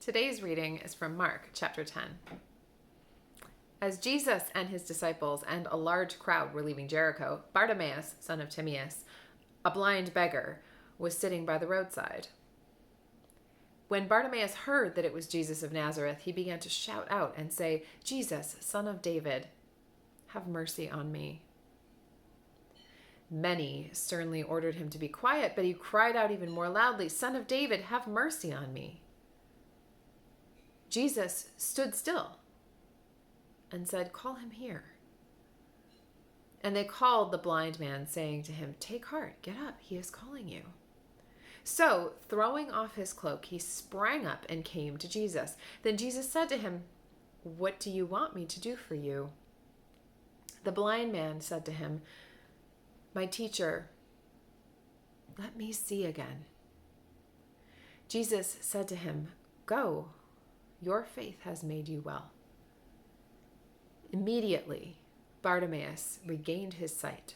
Today's reading is from Mark chapter 10. As Jesus and his disciples and a large crowd were leaving Jericho, Bartimaeus, son of Timaeus, a blind beggar, was sitting by the roadside. When Bartimaeus heard that it was Jesus of Nazareth, he began to shout out and say, "Jesus, son of David, have mercy on me." Many sternly ordered him to be quiet, but he cried out even more loudly, "Son of David, have mercy on me." Jesus stood still and said, "Call him here." And they called the blind man, saying to him, "Take heart, get up, he is calling you." So, throwing off his cloak, he sprang up and came to Jesus. Then Jesus said to him, "What do you want me to do for you?" The blind man said to him, "My teacher, let me see again." Jesus said to him, "Go, your faith has made you well." Immediately, Bartimaeus regained his sight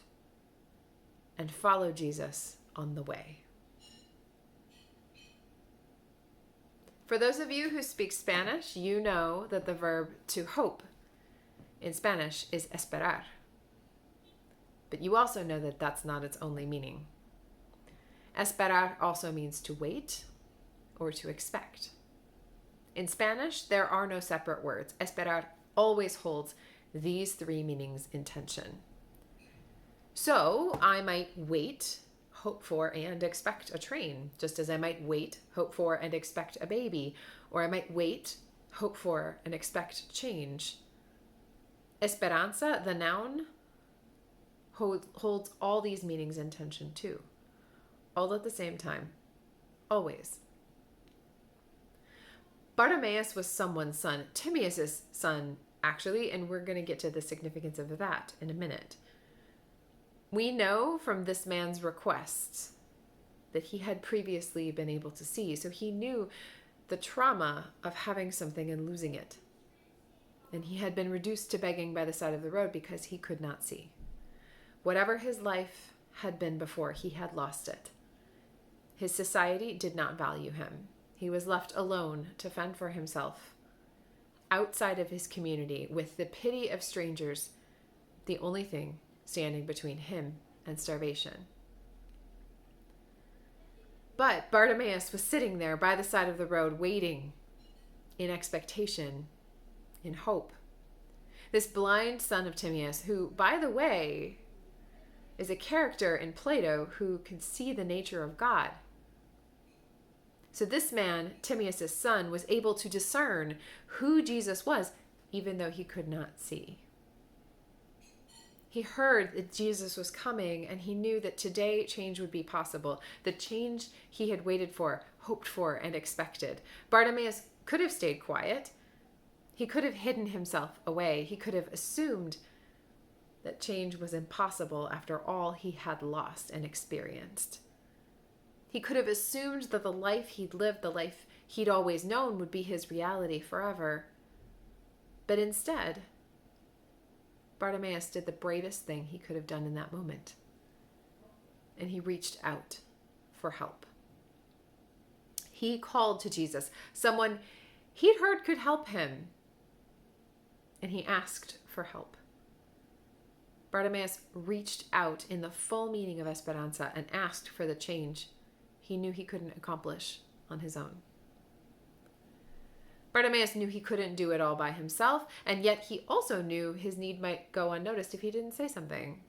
and followed Jesus on the way. For those of you who speak Spanish, you know that the verb to hope in Spanish is esperar. But you also know that that's not its only meaning. Esperar also means to wait or to expect. In Spanish, there are no separate words. Esperar always holds these three meanings in tension. So I might wait, hope for, and expect a train, just as I might wait, hope for, and expect a baby, or I might wait, hope for, and expect change. Esperanza, the noun, holds all these meanings in tension too, all at the same time, always. Bartimaeus was someone's son, Timaeus' son, actually, and we're going to get to the significance of that in a minute. We know from this man's request that he had previously been able to see, so he knew the trauma of having something and losing it. And he had been reduced to begging by the side of the road because he could not see. Whatever his life had been before, he had lost it. His society did not value him. He was left alone to fend for himself, outside of his community, with the pity of strangers, the only thing standing between him and starvation. But Bartimaeus was sitting there by the side of the road, waiting, in expectation, in hope. This blind son of Timaeus, who, by the way, is a character in Plato who could see the nature of God. So this man, Timaeus' son, was able to discern who Jesus was, even though he could not see. He heard that Jesus was coming, and he knew that today change would be possible, the change he had waited for, hoped for, and expected. Bartimaeus could have stayed quiet. He could have hidden himself away. He could have assumed that change was impossible after all he had lost and experienced. He could have assumed that the life he'd lived, the life he'd always known, would be his reality forever. But instead, Bartimaeus did the bravest thing he could have done in that moment. And he reached out for help. He called to Jesus, someone he'd heard could help him. And he asked for help. Bartimaeus reached out in the full meaning of Esperanza and asked for the change he knew he couldn't accomplish on his own. Bartimaeus knew he couldn't do it all by himself, and yet he also knew his need might go unnoticed if he didn't say something.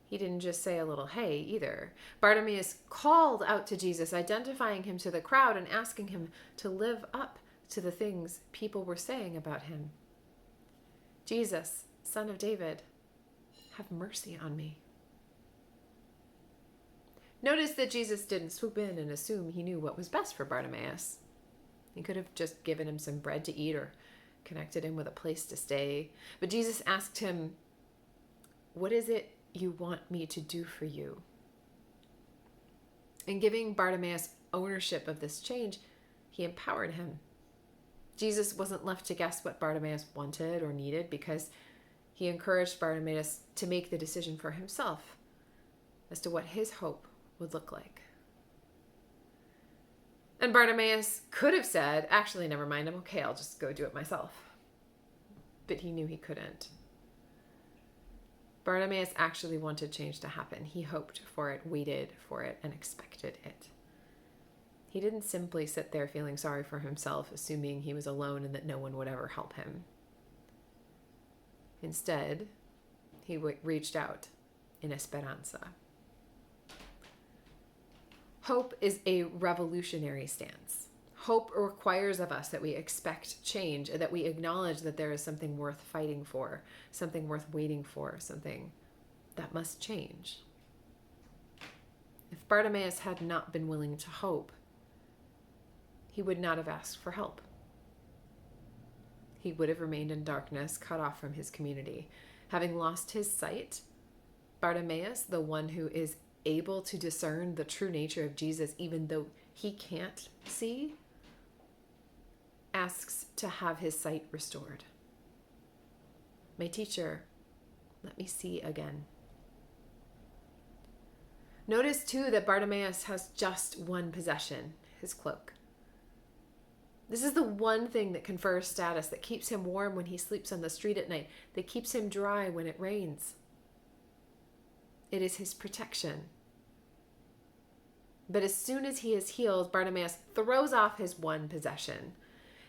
He didn't just say a little hey either. Bartimaeus called out to Jesus, identifying him to the crowd and asking him to live up to the things people were saying about him. "Jesus, son of David, have mercy on me." Notice that Jesus didn't swoop in and assume he knew what was best for Bartimaeus. He could have just given him some bread to eat or connected him with a place to stay. But Jesus asked him, "What is it you want me to do for you?" In giving Bartimaeus ownership of this change, he empowered him. Jesus wasn't left to guess what Bartimaeus wanted or needed, because he encouraged Bartimaeus to make the decision for himself as to what his hope would look like. And Bartimaeus could have said, actually, never mind, I'm okay, I'll just go do it myself. But he knew he couldn't. Bartimaeus actually wanted change to happen. He hoped for it, waited for it, and expected it. He didn't simply sit there feeling sorry for himself, assuming he was alone and that no one would ever help him. Instead, he reached out in Esperanza. Hope is a revolutionary stance. Hope requires of us that we expect change, that we acknowledge that there is something worth fighting for, something worth waiting for, something that must change. If Bartimaeus had not been willing to hope, he would not have asked for help. He would have remained in darkness, cut off from his community. Having lost his sight, Bartimaeus, the one who is able to discern the true nature of Jesus, even though he can't see, asks to have his sight restored. My teacher, let me see again. Notice too that Bartimaeus has just one possession, his cloak. This is the one thing that confers status, that keeps him warm when he sleeps on the street at night, that keeps him dry when it rains. It is his protection. But as soon as he is healed, Bartimaeus throws off his one possession.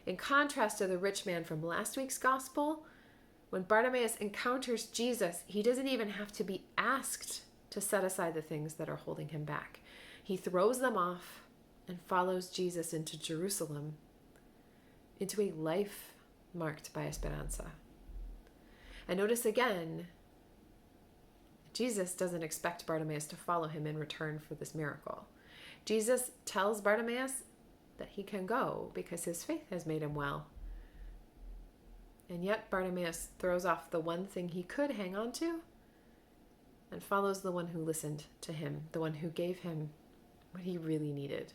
In contrast to the rich man from last week's gospel, when Bartimaeus encounters Jesus, he doesn't even have to be asked to set aside the things that are holding him back. He throws them off and follows Jesus into Jerusalem, into a life marked by Esperanza. And notice again, Jesus doesn't expect Bartimaeus to follow him in return for this miracle. Jesus tells Bartimaeus that he can go because his faith has made him well. And yet Bartimaeus throws off the one thing he could hang on to and follows the one who listened to him, the one who gave him what he really needed.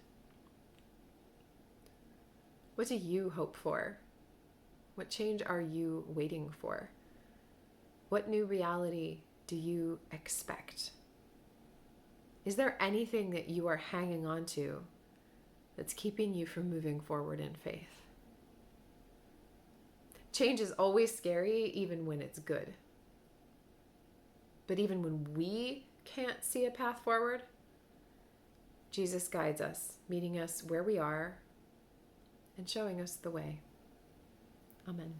What do you hope for? What change are you waiting for? What new reality do you expect? Is there anything that you are hanging on to that's keeping you from moving forward in faith? Change is always scary, even when it's good. But even when we can't see a path forward, Jesus guides us, meeting us where we are and showing us the way. Amen.